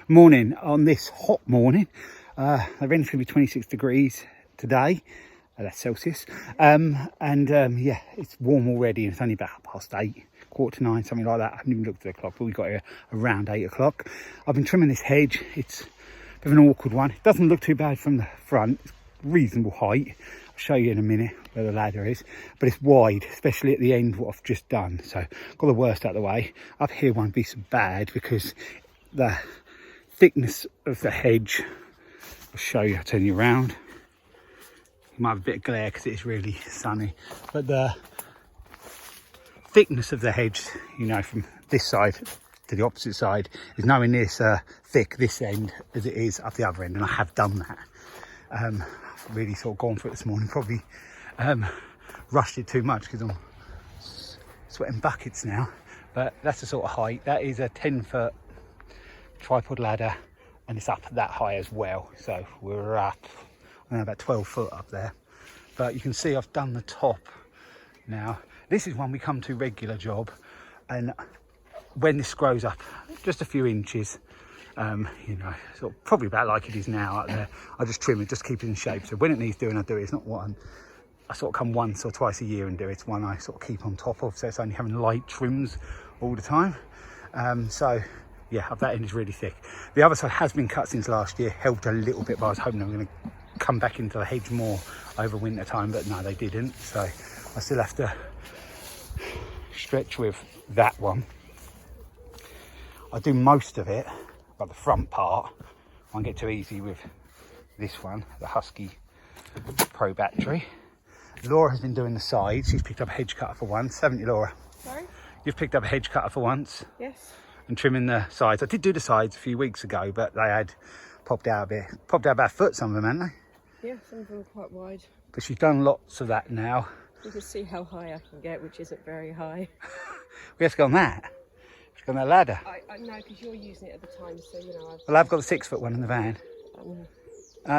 Morning on this hot morning. The vent's going to be 26 degrees today. That's Celsius. Yeah, it's warm already and it's only about 8:30, 8:45, something like that. I haven't even looked at the clock, but we got here around 8 o'clock. I've been trimming this hedge. It's a bit of an awkward one. It doesn't look too bad from the front. It's reasonable height. I'll show you in a minute where the ladder is, but it's wide, especially at the end what I've just done. So got the worst out of the way. Up here won't be so bad because the thickness of the hedge, I'll show you, I'll turn you around. You might have a bit of glare because it's really sunny, but the thickness of the hedge, you know, from this side to the opposite side is nowhere near so thick this end as it is up the other end, and I have done that. I've really sort of gone for it this morning, probably rushed it too much because I'm sweating buckets now, but that's the sort of height. That is a 10-foot tripod ladder and it's up that high as well, so we're up, I don't know, about 12 foot up there. But you can see I've done the top now. This is one we come to regular job, and when this grows up just a few inches, you know, sort of probably about like it is now up there, I just trim it, just keep it in shape. So when it needs doing, I do it. It's not one I sort of come once or twice a year and do it. It's one I sort of keep on top of, so it's only having light trims all the time. So yeah, that end is really thick. The other side has been cut since last year, helped a little bit, but I was hoping they were going to come back into the hedge more over winter time, but no, they didn't. So I still have to stretch with that one. I do most of it, but the front part I won't get too easy with this one, the Husky Pro battery. Laura has been doing the sides. She's picked up a hedge cutter for once, haven't you, Laura? Sorry? You've picked up a hedge cutter for once? Yes. And trimming the sides. I did do the sides a few weeks ago, but they had popped out a bit. Popped out about a foot, some of them, hadn't they? Yeah, some of them are quite wide. But she's done lots of that now. You can see how high I can get, which isn't very high. We have to go on that. Let's go on that ladder. I know, because you're using it at the time, so you know. Well, I've got the 6-foot one in the van.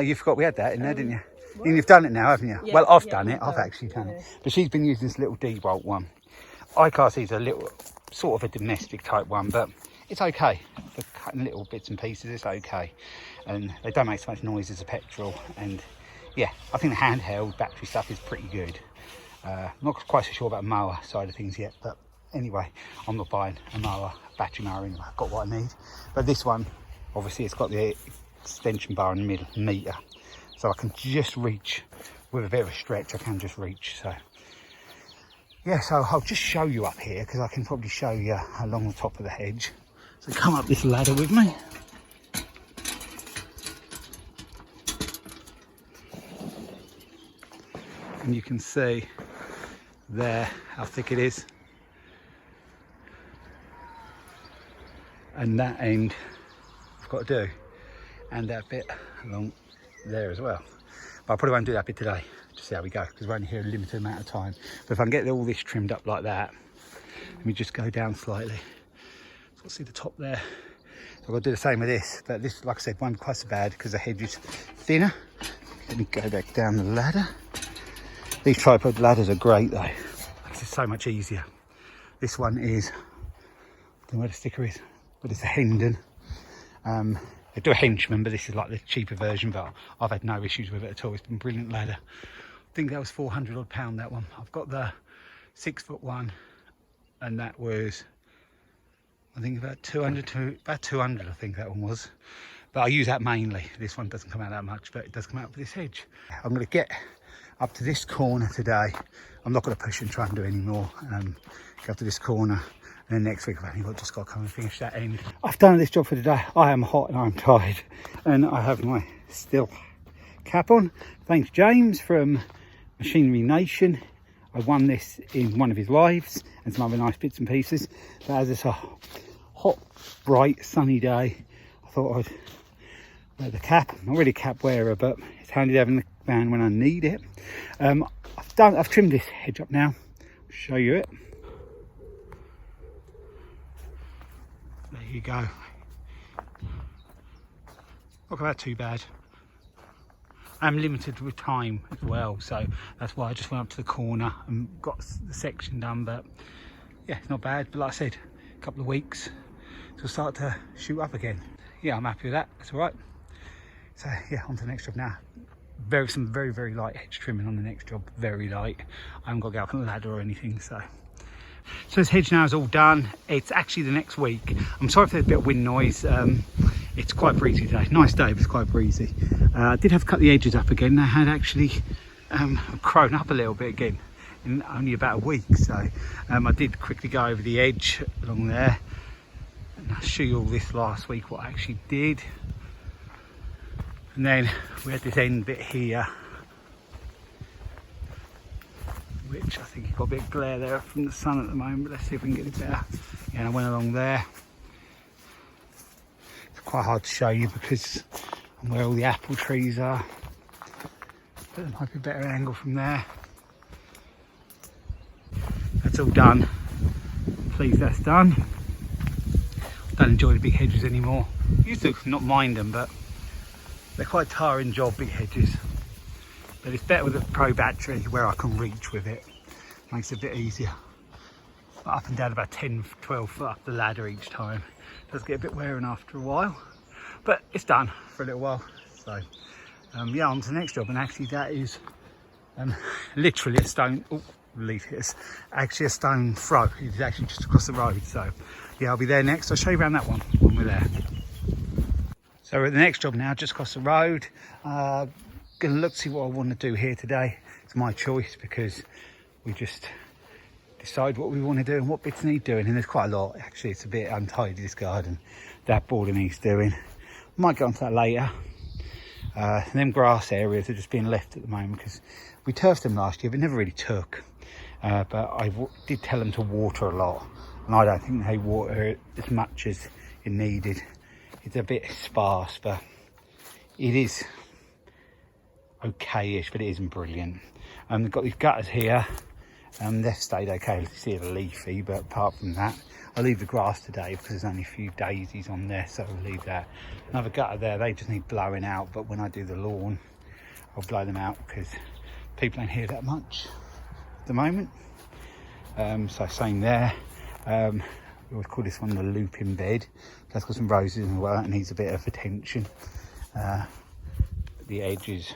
You forgot we had that in there, didn't you? What? And you've done it now, haven't you? Yeah, well, I've yeah, done it. I've done. actually done it. Yeah. But she's been using this little D-bolt one. I class these a little, sort of a domestic type one, but it's okay for cutting little bits and pieces. It's okay, and they don't make so much noise as a petrol. And yeah, I think the handheld battery stuff is pretty good. Not quite so sure about mower side of things yet, but anyway, I'm not buying a mower, battery mower anyway. I've got what I need. But this one, obviously, it's got the extension bar in the middle, meter, so I can just reach with a bit of a stretch. I can just reach. So yeah, so I'll just show you up here because I can probably show you along the top of the hedge. So come up this ladder with me. And you can see there how thick it is. And that end I've got to do. And that bit along there as well. But I probably won't do that bit today. Just see how we go, because we're only here a limited amount of time. But if I can get all this trimmed up like that, let me just go down slightly. So I'll see the top there. So I've got to do the same with this. But this, like I said, won't be quite so bad because the hedge is thinner. Let me go back down the ladder. These tripod ladders are great though. It's so much easier. This one is, I don't know where the sticker is, but it's a Hendon. They do a Henchman, but this is like the cheaper version, but I've had no issues with it at all. It's been a brilliant ladder. I think that was £400 odd, that one. I've got the 6-foot one, and that was, I think about 200 I think that one was. But I use that mainly. This one doesn't come out that much, but it does come out for this hedge. I'm going to get up to this corner today. I'm not going to push and try and do any more. Go up to this corner. And then next week I've only just got to come and finish that end. I've done this job for today. I am hot and I'm tired. And I have my steel cap on. Thanks James from Machinery Nation. I won this in one of his lives and some other nice bits and pieces. But as it's a hot, bright, sunny day, I thought I'd wear the cap. I'm not really a cap wearer, but it's handy to have in the van when I need it. I've trimmed this hedge up now. I'll show you it. There you go. Not about too bad. I'm limited with time as well, so that's why I just went up to the corner and got the section done. But yeah, it's not bad. But like I said, a couple of weeks to start to shoot up again. yeah, I'm happy with that. That's all right. So yeah, on to the next job now. Some very, very light hedge trimming on the next job. Very light. I haven't got to get up on the ladder or anything. So this hedge now is all done. It's actually the next week. I'm sorry if there's a bit of wind noise. It's quite breezy today. Nice day, but it's quite breezy. I did have to cut the edges up again. They had actually grown up a little bit again in only about a week. So I did quickly go over the edge along there. And I'll show you all this last week, what I actually did. And then we had this end bit here, which I think you've got a bit of glare there from the sun at the moment, but let's see if we can get it better. Yeah, and I went along there. It's quite hard to show you because I'm where all the apple trees are, but there might be a better angle from there. That's all done. Pleased that's done. Don't enjoy the big hedges anymore. Used to not mind them, but they're quite tiring job, big hedges. But it's better with a Pro battery where I can reach with it. Makes it a bit easier. But up and down about 10, 12 foot up the ladder each time. Does get a bit wearing after a while. But it's done for a little while. So yeah, on to the next job. And actually that is literally a stone, oh, leaf hits. Actually a stone throw. It's actually just across the road. So yeah, I'll be there next. I'll show you around that one when we're there. So we're at the next job now, just across the road. Gonna look to see what I want to do here today. It's my choice because we just decide what we want to do and what bits need doing. And there's quite a lot, actually. It's a bit untidy, this garden. That border needs doing. Might get onto that later. Them grass areas are just being left at the moment because we turfed them last year, but never really took. But I did tell them to water a lot. And I don't think they water as much as it needed. It's a bit sparse, but it is okay-ish, but it isn't brilliant. They've got these gutters here. They've stayed okay. You see they're leafy, but apart from that, I'll leave the grass today because there's only a few daisies on there, so I'll leave that. Another gutter there, they just need blowing out, but when I do the lawn, I'll blow them out because people don't hear that much at the moment. So same there. We always call this one the looping bed. That's got some roses as well. It needs a bit of attention. The edges,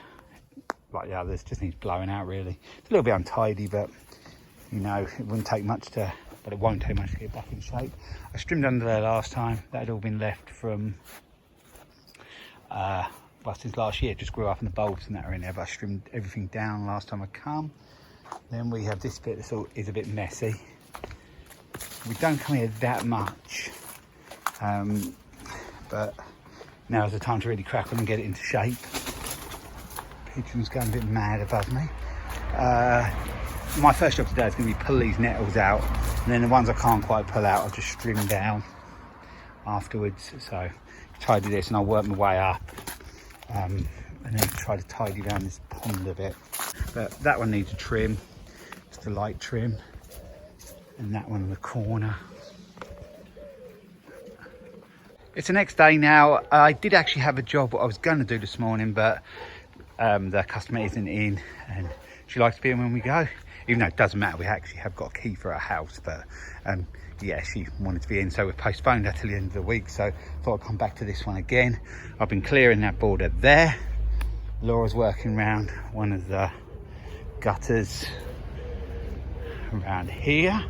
like the others, just needs blowing out really. It's a little bit untidy, but you know, it wouldn't take much to, but it won't take much to get it back in shape. I trimmed under there last time. That had all been left from, well, since last year. It just grew up and the bulbs and that are in there, but I trimmed everything down last time I come. Then we have this bit that is a bit messy. We don't come here that much, but now's the time to really crack on and get it into shape. Pigeon's going a bit mad above me. My first job today is going to be pull these nettles out, and then the ones I can't quite pull out I'll just trim down afterwards. So tidy this and I'll work my way up, and then try to tidy around this pond a bit. But that one needs a trim, just a light trim. And that one in the corner. It's the next day now. I did actually have a job what I was going to do this morning, but the customer isn't in and she likes to be in when we go, even though it doesn't matter. We actually have got a key for our house, but yeah, she wanted to be in, so we postponed that till the end of the week. So I thought I'd come back to this one again. I've been clearing that border there. Laura's working around one of the gutters around here.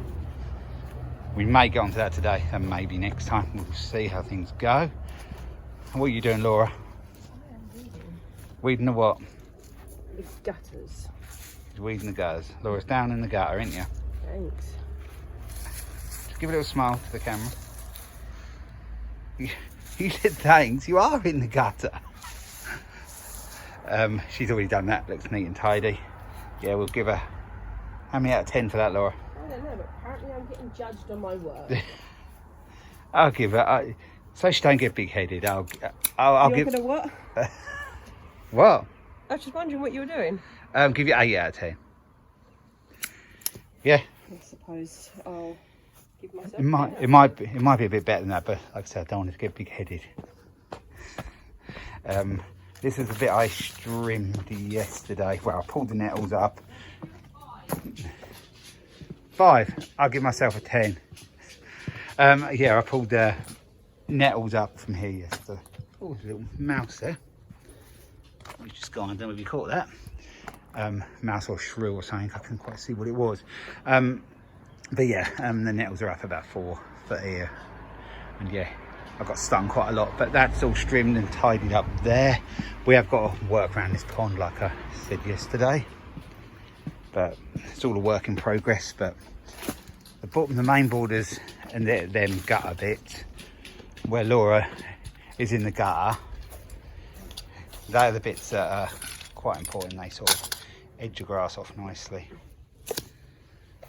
We may get onto that today and maybe next time. We'll see how things go. What are you doing, Laura? I am weeding. Weeding the what? The gutters. She's weeding the gutters. Laura's down in the gutter, ain't you? Thanks. Just give a little smile to the camera. You said thanks. You are in the gutter. She's already done that. Looks neat and tidy. Yeah, we'll give her... How many out of 10 for that, Laura? I don't know, but apparently I'm getting judged on my work. I'll give her... so she don't get big-headed. I'll You're give... gonna what? What? I was just wondering what you were doing. Give you 8 out of 10. Yeah. I suppose I'll give myself. It might be a bit better than that, but like I said, I don't want it to get big-headed. This is a bit I trimmed yesterday. Well, I pulled the nettles up. 5. I'll give myself a 10. Yeah, I pulled nettles up from here yesterday. Oh, there's a little mouse there. We just gone, I don't know if you caught that. Mouse or shrew or something, I couldn't quite see what it was. But yeah, the nettles are up about 4 foot here. And yeah, I got stung quite a lot, but that's all trimmed and tidied up there. We have got to work around this pond like I said yesterday. But it's all a work in progress. But the main borders and them gutter bits, where Laura is in the gutter, they're the bits that are quite important. They sort of edge the grass off nicely.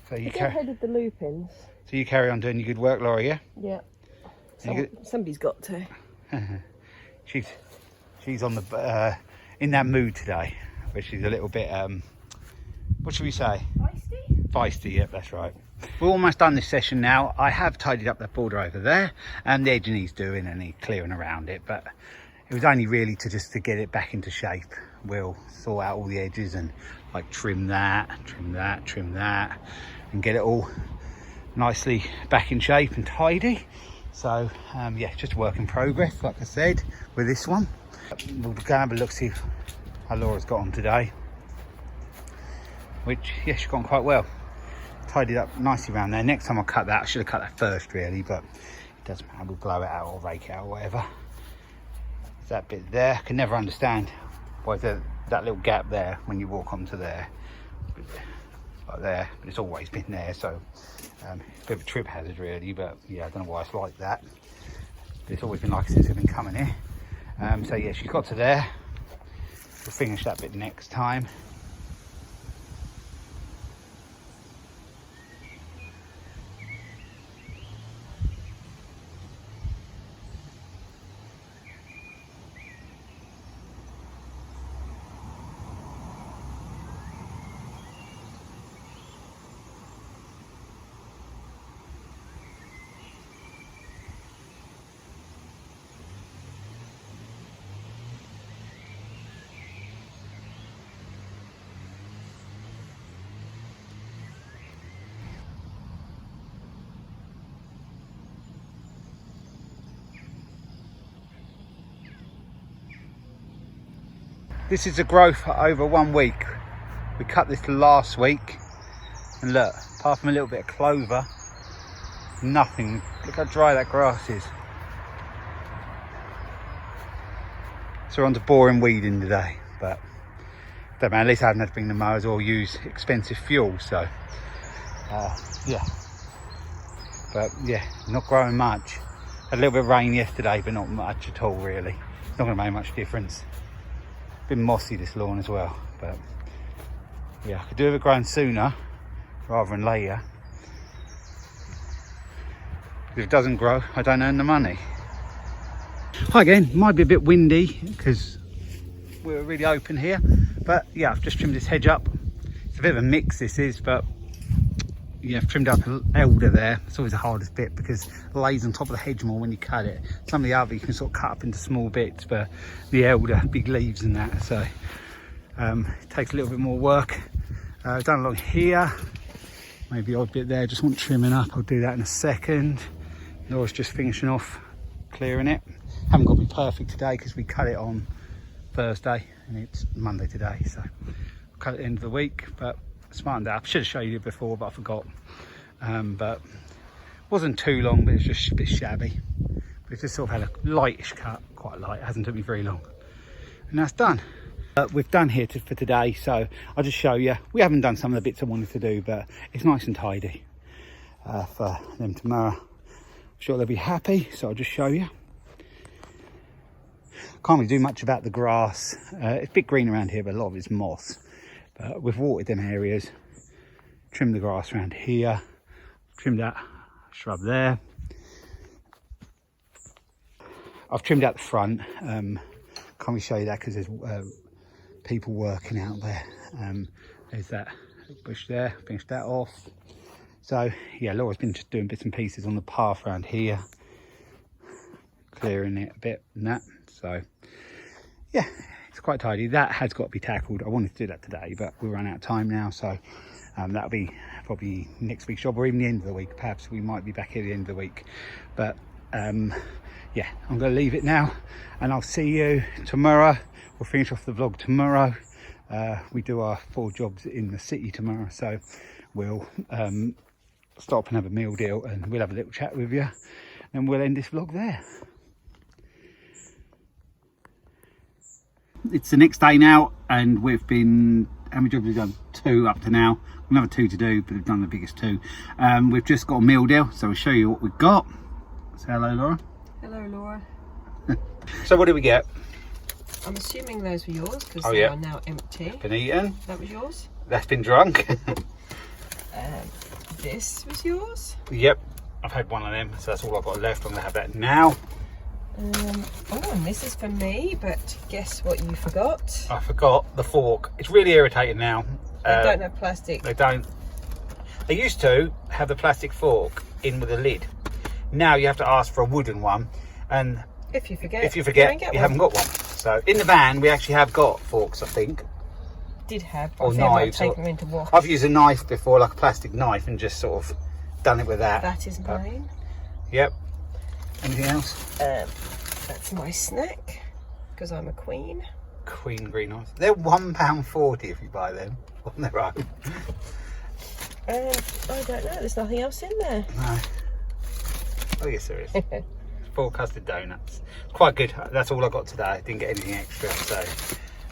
So you headed the lupins. So you carry on doing your good work, Laura, yeah? Yeah. Somebody's got to. she's on the in that mood today, where she's a little bit what should we say? Feisty, yep, that's right. We're almost done this session now. I have tidied up that border over there, and the edging he's doing and he's clearing around it, but it was only really to get it back into shape. We'll sort out all the edges and like trim that, and get it all nicely back in shape and tidy. So yeah, just a work in progress, like I said, with this one. We'll go have a look, see how Laura's got on today. Which, yeah, she's gone quite well. Tidied up nicely around there. Next time I cut that, I should have cut that first really, but it doesn't matter, we'll blow it out or rake it out or whatever. There's that bit there. I can never understand why there's that little gap there when you walk onto there. Like there, but it's always been there, so it's a bit of a trip hazard really, but yeah, I don't know why it's like that. But it's always been like since I've been coming here. So yeah, she's got to there. We'll finish that bit next time. This is the growth over 1 week. We cut this last week, and look, apart from a little bit of clover, nothing. Look how dry that grass is. So we're on to boring weeding today, but don't matter, at least I haven't had to bring the mowers or use expensive fuel, so yeah. But yeah, not growing much. Had a little bit of rain yesterday, but not much at all really. It's not going to make much difference. Been mossy this lawn as well, but yeah, I could do with it growing sooner rather than later. If it doesn't grow, I don't earn the money. Hi again, might be a bit windy because we're really open here, but yeah, I've just trimmed this hedge up. It's a bit of a mix this is, but yeah, I've trimmed up an elder there. It's always the hardest bit because it lays on top of the hedge more when you cut it. Some of the other you can sort of cut up into small bits, but the elder, big leaves and that, so it takes a little bit more work. I've done along here, maybe odd bit there, just want trimming up. I'll do that in a second. Laura's just finishing off clearing it. Haven't got to be perfect today because we cut it on Thursday and it's Monday today, so I'll cut it at the end of the week, but smartened up. Should have shown you before, but I forgot. But wasn't too long, but it's just a bit shabby. But it's just sort of had a lightish cut, quite light. It hasn't took me very long, and that's done. We've done here for today, so I'll just show you. We haven't done some of the bits I wanted to do, but it's nice and tidy for them tomorrow. I'm sure they'll be happy, so I'll just show you. Can't really do much about the grass. It's a bit green around here, but a lot of it's moss. We've watered them areas, trimmed the grass around here, trimmed that shrub there. I've trimmed out the front. Can't really show you that because there's people working out there. There's that bush there, finished that off. So yeah, Laura's been just doing bits and pieces on the path around here, clearing it a bit and that. So yeah, it's quite tidy. That has got to be tackled. I wanted to do that today, but we'll run out of time now, so that'll be probably next week's job, or even the end of the week. Perhaps we might be back here at the end of the week, but yeah, I'm going to leave it now, and I'll see you tomorrow. We'll finish off the vlog tomorrow. We do our 4 jobs in the city tomorrow, so we'll stop and have a meal deal, and we'll have a little chat with you, and we'll end this vlog there. It's the next day now, and we've been, how many jobs have we done? 2 up to now. Another 2 to do, but we've done the biggest 2. We've just got a meal deal, so we'll show you what we've got. Say hello, Laura. Hello, Laura. So what did we get? I'm assuming those were yours because Oh, they yeah. are now empty. Been eaten. That was yours. That's been drunk. This was yours. Yep, I've had one of them, so that's all I've got left. I'm going to have that now. Oh, and this is for me, but guess what you forgot? I forgot the fork. It's really irritating now. They don't have plastic. They don't. They used to have the plastic fork in with a lid. Now you have to ask for a wooden one, and If you forget, you haven't got one. So in the van we actually have got forks, I think. Did have, but Or I think I might knives. take them into wash. I've used a knife before, like a plastic knife, and just sort of done it with that. That is mine. Yep. Anything else? That's my snack because I'm a queen. Queen green eyes. They're £1.40 if you buy them on their own. I don't know. There's nothing else in there. No. Oh yes, there is. 4 custard donuts. It's quite good. That's all I got today. I didn't get anything extra, so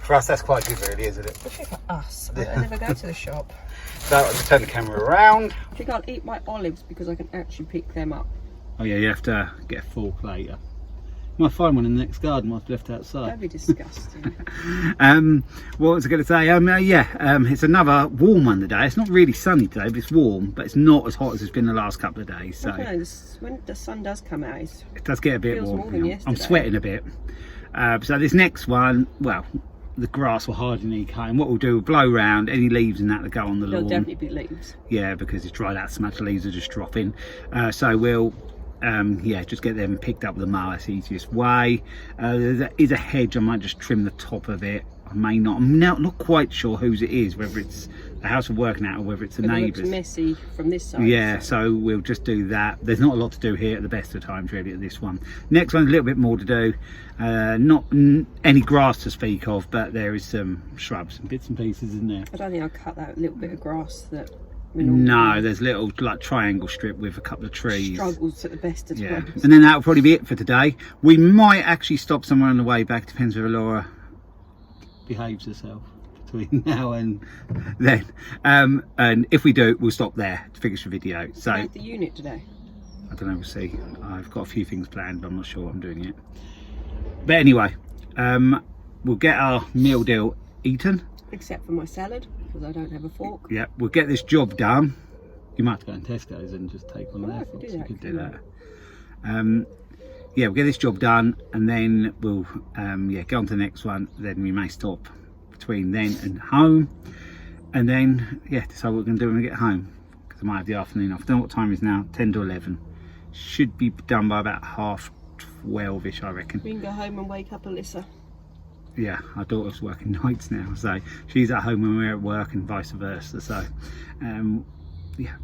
for us that's quite good, really, isn't it? Especially for us. I never go to the shop. So I'll just turn the camera around. I think I'll eat my olives because I can actually pick them up. Oh yeah, you have to get a fork later. You might find one in the next garden I've left outside. That'd be disgusting. What was I going to say? It's another warm one today. It's not really sunny today, but it's warm, but it's not as hot as it's been the last couple of days. So I don't know, when the sun does come out, it it does get a bit feels warm. more than I'm yesterday. sweating a bit. So this next one, well, the grass will hardly need cutting. What we'll do, we'll blow round any leaves and that that go on the There'll lawn. definitely be leaves. Yeah, because it's dried out so much, the leaves are just dropping. So we'll just get them picked up with the mower. That's the easiest way. There is a hedge. I might just trim the top of it. I may not. I'm not quite sure whose it is, whether it's the house we're working at or whether it's the It looks neighbours. messy from this side. Yeah, so we'll just do that. There's not a lot to do here at the best of times, really, at this one. Next one's a little bit more to do. Not any grass to speak of, but there is some shrubs and bits and pieces in there. I don't think I'll cut that little bit of grass that No, there's a little like triangle strip with a couple of trees. struggles at the best of times. And then that'll probably be it for today. We might actually stop somewhere on the way back. Depends whether Laura behaves herself between now and then. And if we do, we'll stop there to finish the video. So I the unit today. I don't know, we'll see. I've got a few things planned, but I'm not sure what I'm doing yet. But anyway, we'll get our meal deal eaten. Except for my salad, because I don't have a fork. Yeah, we'll get this job done. You might have to go in Tesco's and just take one of their I could forks. do You that, could do couldn't that. Yeah, we'll get this job done, and then we'll go on to the next one. Then we may stop between then and home, and then decide what we're going to do when we get home, because I might have the afternoon off. I don't know what time it is now. 10 to 11. Should be done by about 12:30ish, I reckon. We can go home and wake up Alyssa. Yeah, our daughter's working nights now, so she's at home when we're at work and vice versa. So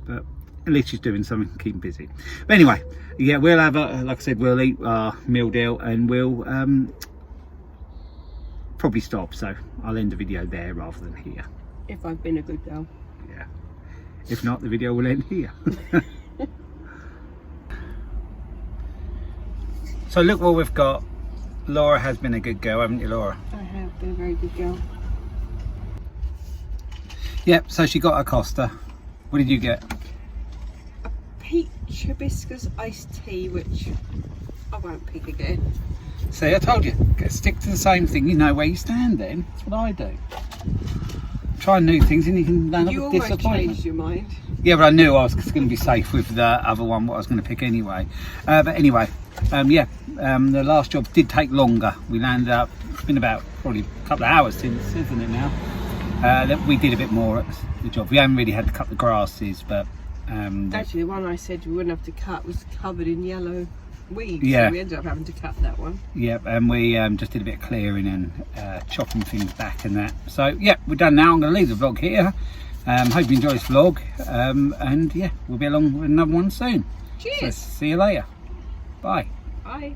but at least she's doing something to keep them busy. But anyway, yeah, we'll have like I said, we'll eat our meal deal, and we'll probably stop. So I'll end the video there rather than here. If I've been a good girl. Yeah, if not, the video will end here. So look what we've got. Laura has been a good girl, haven't you, Laura? I have been a very good girl. Yep, so she got a Costa. What did you get? A peach hibiscus iced tea, which I won't pick again. See, I told you, stick to the same thing. You know where you stand then. That's what I do. Try new things and you can land You up with almost disappointment. changed your mind. Yeah, but I knew I was going to be safe with the other one, what I was going to pick anyway. But anyway, the last job did take longer. We landed up, it's been about probably a couple of hours since, isn't it now? We did a bit more at the job. We haven't really had to cut the grasses, but... Actually, the one I said we wouldn't have to cut was covered in yellow weeds. Yeah. So we ended up having to cut that one. Yep, and we just did a bit of clearing and chopping things back and that. So, yeah, we're done now. I'm going to leave the vlog here. Hope you enjoy this vlog. And, yeah, we'll be along with another one soon. Cheers! So, see you later. Bye. Bye.